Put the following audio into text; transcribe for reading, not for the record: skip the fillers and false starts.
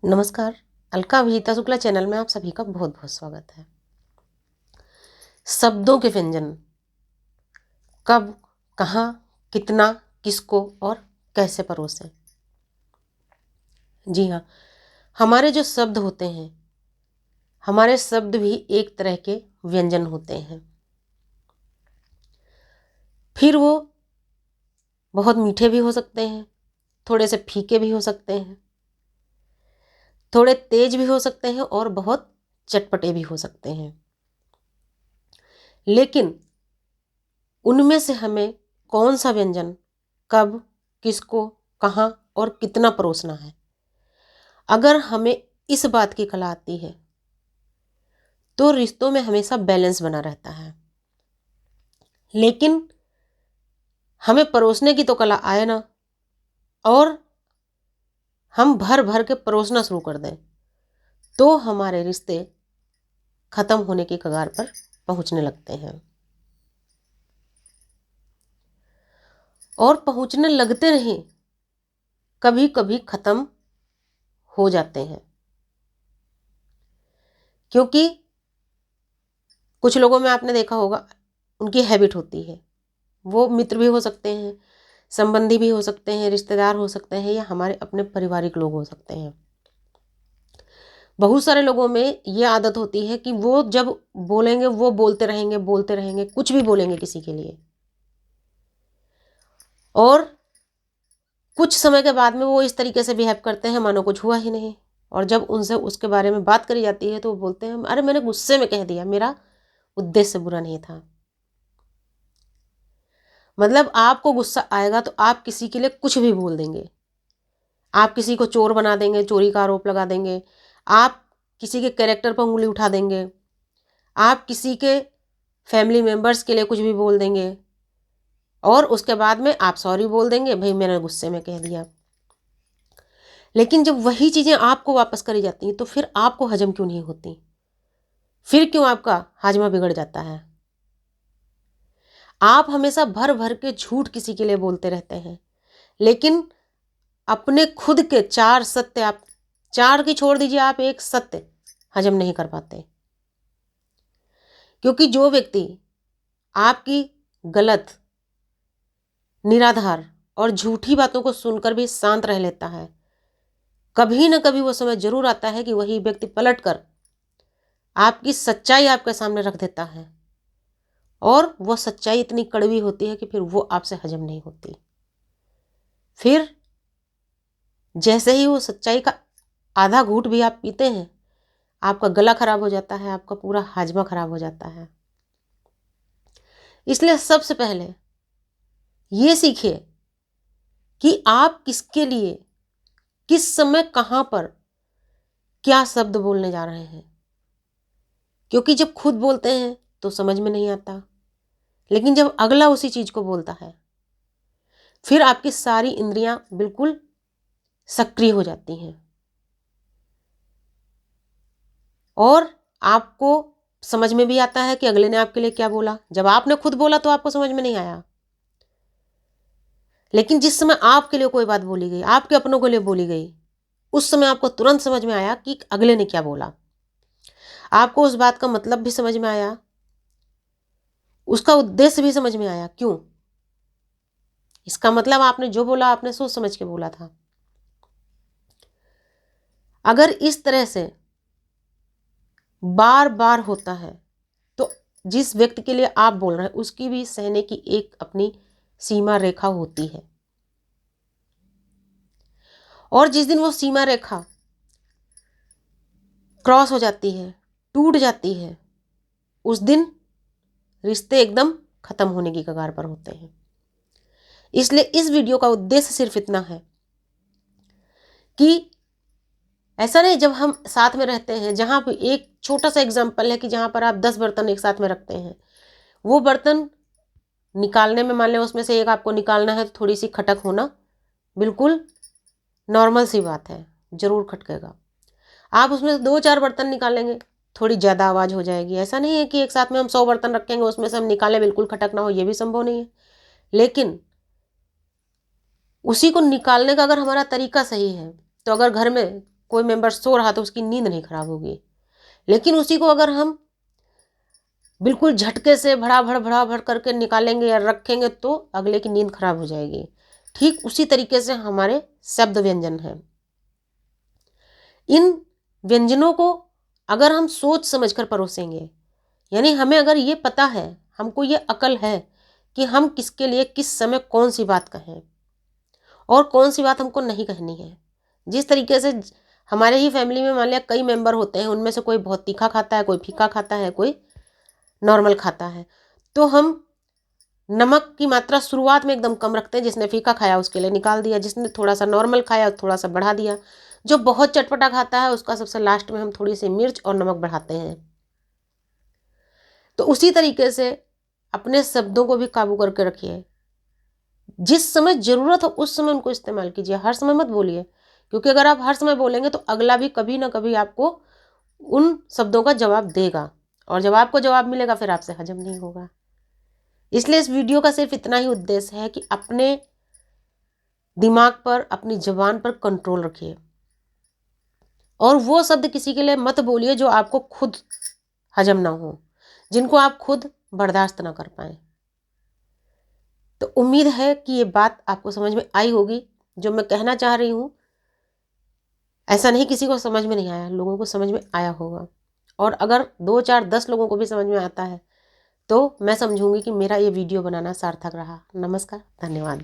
नमस्कार। अलका अभिजीता शुक्ला चैनल में आप सभी का बहुत बहुत स्वागत है। शब्दों के व्यंजन कब, कहाँ, कितना, किसको और कैसे परोसें। जी हाँ, हमारे जो शब्द होते हैं, हमारे शब्द भी एक तरह के व्यंजन होते हैं। फिर वो बहुत मीठे भी हो सकते हैं, थोड़े से फीके भी हो सकते हैं, थोड़े तेज भी हो सकते हैं और बहुत चटपटे भी हो सकते हैं। लेकिन उनमें से हमें कौन सा व्यंजन कब, किसको, कहाँ और कितना परोसना है, अगर हमें इस बात की कला आती है तो रिश्तों में हमेशा बैलेंस बना रहता है। लेकिन हमें परोसने की तो कला आए ना, और हम भर भर के परोसना शुरू कर दें तो हमारे रिश्ते खत्म होने की कगार पर पहुंचने लगते हैं। और पहुंचने लगते नहीं, कभी कभी खत्म हो जाते हैं। क्योंकि कुछ लोगों में आपने देखा होगा, उनकी हैबिट होती है, वो मित्र भी हो सकते हैं, संबंधी भी हो सकते हैं, रिश्तेदार हो सकते हैं, या हमारे अपने पारिवारिक लोग हो सकते हैं। बहुत सारे लोगों में ये आदत होती है कि वो जब बोलेंगे वो बोलते रहेंगे, कुछ भी बोलेंगे किसी के लिए, और कुछ समय के बाद में वो इस तरीके से बिहेव करते हैं मानो कुछ हुआ ही नहीं। और जब उनसे उसके बारे में बात करी जाती है तो वो बोलते हैं, अरे मैंने गुस्से में कह दिया, मेरा उद्देश्य बुरा नहीं था। मतलब आपको गुस्सा आएगा तो आप किसी के लिए कुछ भी बोल देंगे। आप किसी को चोर बना देंगे, चोरी का आरोप लगा देंगे, आप किसी के कैरेक्टर पर उंगली उठा देंगे, आप किसी के फैमिली मेम्बर्स के लिए कुछ भी बोल देंगे, और उसके बाद में आप सॉरी बोल देंगे, भाई मैंने गुस्से में कह दिया। लेकिन जब वही चीज़ें आपको वापस करी जाती हैं तो फिर आपको हजम क्यों नहीं होती, फिर क्यों आपका हाजमा बिगड़ जाता है। आप हमेशा भर भर के झूठ किसी के लिए बोलते रहते हैं, लेकिन अपने खुद के चार सत्य, आप चार की छोड़ दीजिए, आप एक सत्य हजम नहीं कर पाते। क्योंकि जो व्यक्ति आपकी गलत, निराधार और झूठी बातों को सुनकर भी शांत रह लेता है, कभी न कभी वो समय जरूर आता है कि वही व्यक्ति पलट कर आपकी सच्चाई आपके सामने रख देता है, और वो सच्चाई इतनी कड़वी होती है कि फिर वो आपसे हजम नहीं होती। फिर जैसे ही वो सच्चाई का आधा घूंट भी आप पीते हैं, आपका गला खराब हो जाता है, आपका पूरा हाजमा खराब हो जाता है। इसलिए सबसे पहले ये सीखिए कि आप किसके लिए, किस समय, कहाँ पर क्या शब्द बोलने जा रहे हैं। क्योंकि जब खुद बोलते हैं तो समझ में नहीं आता, लेकिन जब अगला उसी चीज को बोलता है फिर आपकी सारी इंद्रियां बिल्कुल सक्रिय हो जाती हैं, और आपको समझ में भी आता है कि अगले ने आपके लिए क्या बोला। जब आपने खुद बोला तो आपको समझ में नहीं आया, लेकिन जिस समय आपके लिए कोई बात बोली गई, आपके अपनों के लिए बोली गई, उस समय आपको तुरंत समझ में आया कि अगले ने क्या बोला। आपको उस बात का मतलब भी समझ में आया, उसका उद्देश्य भी समझ में आया। क्यों? इसका मतलब आपने जो बोला आपने सोच समझ के बोला था। अगर इस तरह से बार बार होता है तो जिस व्यक्ति के लिए आप बोल रहे हैं उसकी भी सहने की एक अपनी सीमा रेखा होती है, और जिस दिन वो सीमा रेखा क्रॉस हो जाती है, टूट जाती है, उस दिन रिश्ते एकदम खत्म होने की कगार पर होते हैं। इसलिए इस वीडियो का उद्देश्य सिर्फ इतना है कि ऐसा नहीं, जब हम साथ में रहते हैं, जहाँ पे एक छोटा सा एग्जाम्पल है कि जहाँ पर आप 10 बर्तन एक साथ में रखते हैं, वो बर्तन निकालने में मान लें उसमें से एक आपको निकालना है तो थोड़ी सी खटक होना बिल्कुल नॉर्मल सी बात है, जरूर खटकेगा। आप उसमें से 2-4 बर्तन निकालेंगे, थोड़ी ज़्यादा आवाज़ हो जाएगी। ऐसा नहीं है कि एक साथ में हम 100 बर्तन रखेंगे उसमें से हम निकालें बिल्कुल खटक ना हो, ये भी संभव नहीं है। लेकिन उसी को निकालने का अगर हमारा तरीका सही है तो अगर घर में कोई मेंबर सो रहा तो उसकी नींद नहीं खराब होगी, लेकिन उसी को अगर हम बिल्कुल झटके से भड़ा भड़ करके निकालेंगे या रखेंगे तो अगले की नींद खराब हो जाएगी। ठीक उसी तरीके से हमारे शब्द व्यंजन हैं। इन व्यंजनों को अगर हम सोच समझ कर परोसेंगे, यानी हमें अगर ये पता है, हमको ये अकल है कि हम किसके लिए किस समय कौन सी बात कहें और कौन सी बात हमको नहीं कहनी है। जिस तरीके से हमारे ही फैमिली में मान लिया कई मेंबर होते हैं, उनमें से कोई बहुत तीखा खाता है, कोई फीका खाता है, कोई नॉर्मल खाता है, तो हम नमक की मात्रा शुरुआत में एकदम कम रखते हैं। जिसने फीका खाया उसके लिए निकाल दिया, जिसने थोड़ा सा नॉर्मल खाया थोड़ा सा बढ़ा दिया, जो बहुत चटपटा खाता है उसका सबसे लास्ट में हम थोड़ी सी मिर्च और नमक बढ़ाते हैं। तो उसी तरीके से अपने शब्दों को भी काबू करके रखिए। जिस समय ज़रूरत हो उस समय उनको इस्तेमाल कीजिए, हर समय मत बोलिए, क्योंकि अगर आप हर समय बोलेंगे तो अगला भी कभी ना कभी आपको उन शब्दों का जवाब देगा, और जब आपको जवाब मिलेगा फिर आपसे हजम नहीं होगा। इसलिए इस वीडियो का सिर्फ इतना ही उद्देश्य है कि अपने दिमाग पर, अपनी ज़बान पर कंट्रोल रखिए और वो शब्द किसी के लिए मत बोलिए जो आपको खुद हजम ना हो, जिनको आप खुद बर्दाश्त ना कर पाएँ। तो उम्मीद है कि ये बात आपको समझ में आई होगी जो मैं कहना चाह रही हूँ। ऐसा नहीं किसी को समझ में नहीं आया, लोगों को समझ में आया होगा, और अगर 2 4 10 लोगों को भी समझ में आता है तो मैं समझूंगी कि मेरा ये वीडियो बनाना सार्थक रहा। नमस्कार, धन्यवाद।